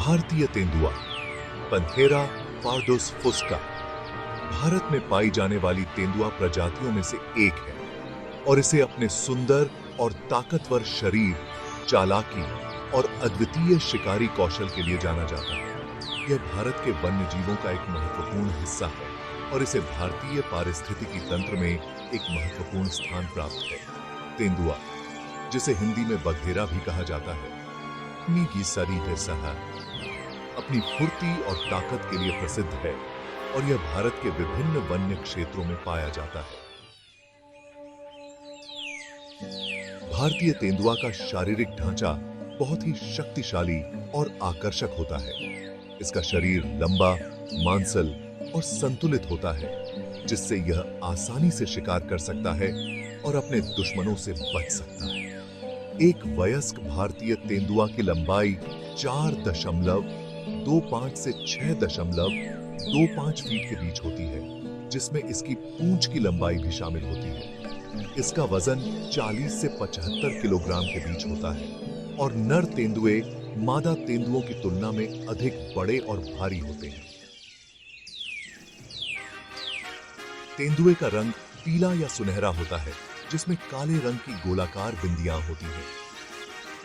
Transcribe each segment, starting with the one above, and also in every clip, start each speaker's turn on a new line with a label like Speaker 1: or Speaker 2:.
Speaker 1: भारतीय तेंदुआ पैंथेरा पार्डोस फुस्का भारत में पाई जाने वाली तेंदुआ प्रजातियों में से एक है और इसे अपने सुंदर और ताकतवर शरीर, चालाकी और अद्वितीय शिकारी कौशल के लिए जाना जाता है। यह भारत के वन्य जीवों का एक महत्वपूर्ण हिस्सा है और इसे भारतीय पारिस्थितिकी तंत्र में एक महत्वपूर्ण स्थान प्राप्त है। तेंदुआ, जिसे हिंदी में बघेरा भी कहा जाता है, मीगी शरीर सहा अपनी फुर्ती और ताकत के लिए प्रसिद्ध है और यह भारत के विभिन्न वन्य क्षेत्रों में पाया जाता है। भारतीय तेंदुआ का शारीरिक ढांचा बहुत ही शक्तिशाली और आकर्षक होता है। इसका शरीर लंबा, मांसल और संतुलित होता है, जिससे यह आसानी से शिकार कर सकता है और अपने दुश्मनों से बच सकता है। एक वयस्क भारतीय तेंदुआ की लंबाई 4.25 से 6.25 फीट के बीच होती है, जिसमें इसकी पूंछ की लंबाई भी शामिल होती है। इसका वजन 40 से 75 किलोग्राम के बीच होता है और नर तेंदुए मादा तेंदुओं की तुलना में अधिक बड़े और भारी होते हैं। तेंदुए का रंग पीला या सुनहरा होता है, जिसमें काले रंग की गोलाकार बिंदियां होती हैं।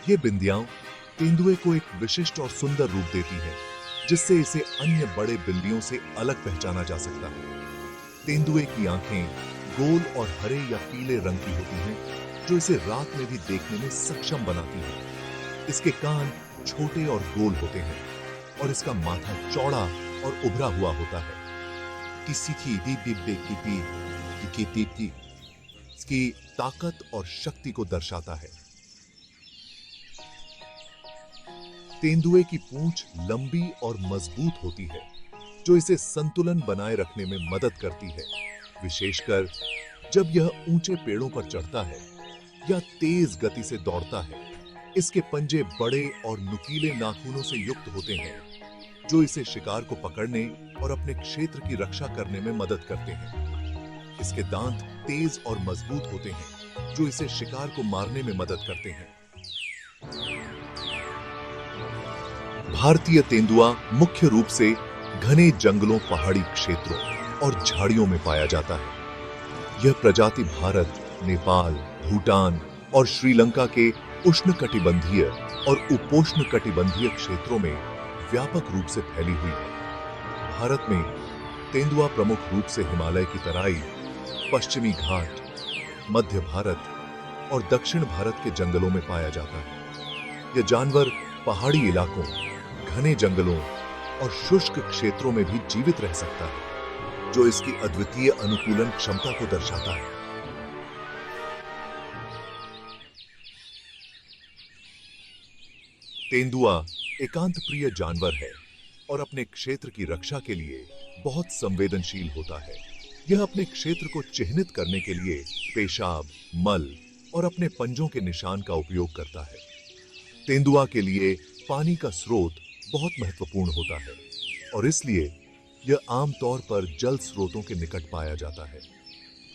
Speaker 1: ये बिंदियां तेंदुए को एक विशिष्ट और सुंदर रूप देती हैं, जिससे इसे अन्य बड़े बिल्लियों से अलग पहचाना जा सकता है। तेंदुए की आंखें गोल और हरे या पीले रंग की होती हैं, जो इसे रात में भी देखने में सक्षम बनाती है। इसके कान छोटे और गोल होते हैं और इसका माथा चौड़ा और उभरा हुआ होता है। इसकी ताकत और शक्ति को दर्शाता है। तेंदुए की पूंछ लंबी और मजबूत होती है, जो इसे संतुलन बनाए रखने में मदद करती है, विशेषकर जब यह ऊंचे पेड़ों पर चढ़ता है या तेज गति से दौड़ता है। इसके पंजे बड़े और नुकीले नाखूनों से युक्त होते हैं, जो इसे शिकार को पकड़ने और अपने क्षेत्र की रक्षा करने में मदद करते हैं। इसके दांत तेज और मजबूत होते हैं, जो इसे शिकार को मारने में मदद करते हैं। भारतीय तेंदुआ मुख्य रूप से घने जंगलों, पहाड़ी क्षेत्रों और झाड़ियों में पाया जाता है। यह प्रजाति भारत, नेपाल, भूटान और श्रीलंका के उष्णकटिबंधीय और उपोष्णकटिबंधीय क्षेत्रों में व्यापक रूप से फैली हुई है। भारत में तेंदुआ प्रमुख रूप से हिमालय की तराई, पश्चिमी घाट, मध्य भारत और दक्षिण भारत के जंगलों में पाया जाता है। यह जानवर पहाड़ी इलाकों, घने जंगलों और शुष्क क्षेत्रों में भी जीवित रह सकता है, जो इसकी अद्वितीय अनुकूलन क्षमता को दर्शाता है। तेंदुआ एकांत प्रिय जानवर है और अपने क्षेत्र की रक्षा के लिए बहुत संवेदनशील होता है। यह अपने क्षेत्र को चिह्नित करने के लिए पेशाब, मल और अपने पंजों के निशान का उपयोग करता है। तेंदुआ के लिए पानी का स्रोत बहुत महत्वपूर्ण होता है और इसलिए यह आमतौर पर जल स्रोतों के निकट पाया जाता है।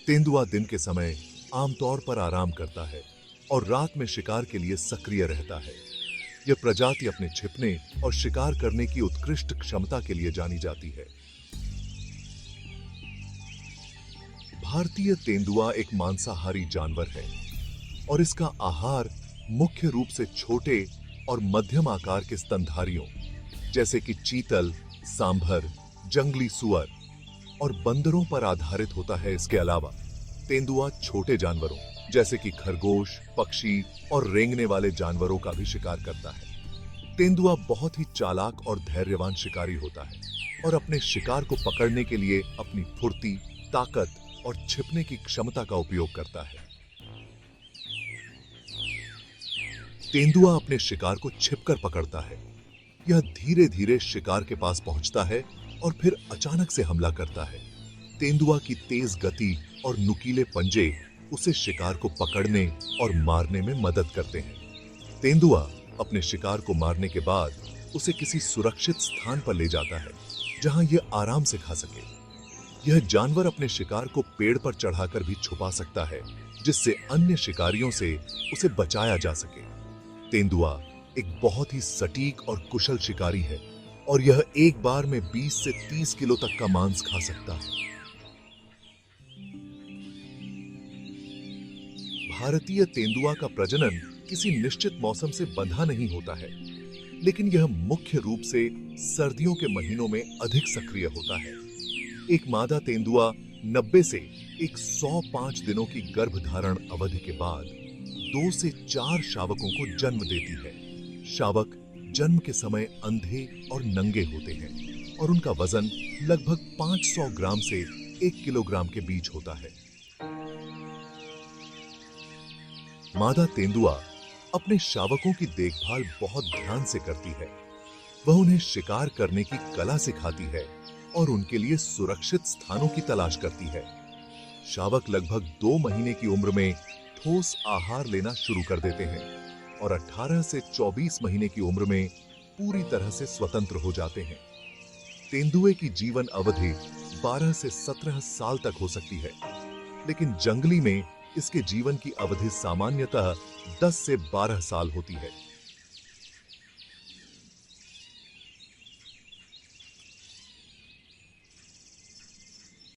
Speaker 1: तेंदुआ दिन के समय आमतौर पर आराम करता है और रात में शिकार के लिए सक्रिय रहता है। यह प्रजाति अपने छिपने और शिकार करने की उत्कृष्ट क्षमता के लिए जानी जाती है। भारतीय तेंदुआ एक मांसाहारी जानवर है और इसका आहार मुख्य रूप से छोटे और मध्यम आकार के स्तनधारियों, जैसे कि चीतल, सांभर, जंगली सुअर और बंदरों पर आधारित होता है। इसके अलावा तेंदुआ छोटे जानवरों जैसे कि खरगोश, पक्षी और रेंगने वाले जानवरों का भी शिकार करता है। तेंदुआ बहुत ही चालाक और धैर्यवान शिकारी होता है और अपने शिकार को पकड़ने के लिए अपनी फुर्ती, ताकत और छिपने की क्षमता का उपयोग करता है। तेंदुआ अपने शिकार को छिपकर पकड़ता है। यह धीरे धीरे शिकार के पास पहुंचता है और फिर अचानक से हमला करता है। तेंदुआ की तेज गति और नुकीले पंजे उसे शिकार को पकड़ने और मारने में मदद करते हैं। तेंदुआ अपने शिकार को मारने के बाद उसे किसी सुरक्षित स्थान पर ले जाता है, जहां यह आराम से खा सके। यह जानवर अपने शिकार को पेड़ पर चढ़ाकर भी छुपा सकता है, जिससे अन्य शिकारियों से उसे बचाया जा सके। तेंदुआ एक बहुत ही सटीक और कुशल शिकारी है और यह एक बार में 20 से 30 किलो तक का मांस खा सकता है। भारतीय तेंदुआ का प्रजनन किसी निश्चित मौसम से बंधा नहीं होता है, लेकिन यह मुख्य रूप से सर्दियों के महीनों में अधिक सक्रिय होता है। एक मादा तेंदुआ 90 से 105 दिनों की गर्भधारण अवधि के बाद 2 से 4 शावकों को जन्म देती है। शावक जन्म के समय अंधे और नंगे होते हैं और उनका वजन लगभग 500 ग्राम से 1 किलोग्राम के बीच होता है। मादा तेंदुआ अपने शावकों की देखभाल बहुत ध्यान से करती है। वह उन्हें शिकार करने की कला सिखाती है और उनके लिए सुरक्षित स्थानों की तलाश करती है। शावक लगभग 2 महीने की उम्र में ठोस आहार लेना शुरू कर देते हैं और 18 से 24 महीने की उम्र में पूरी तरह से स्वतंत्र हो जाते हैं। तेंदुए की जीवन अवधि 12 से 17 साल तक हो सकती है, लेकिन जंगली में इसके जीवन की अवधि सामान्यतः 10 से 12 साल होती है।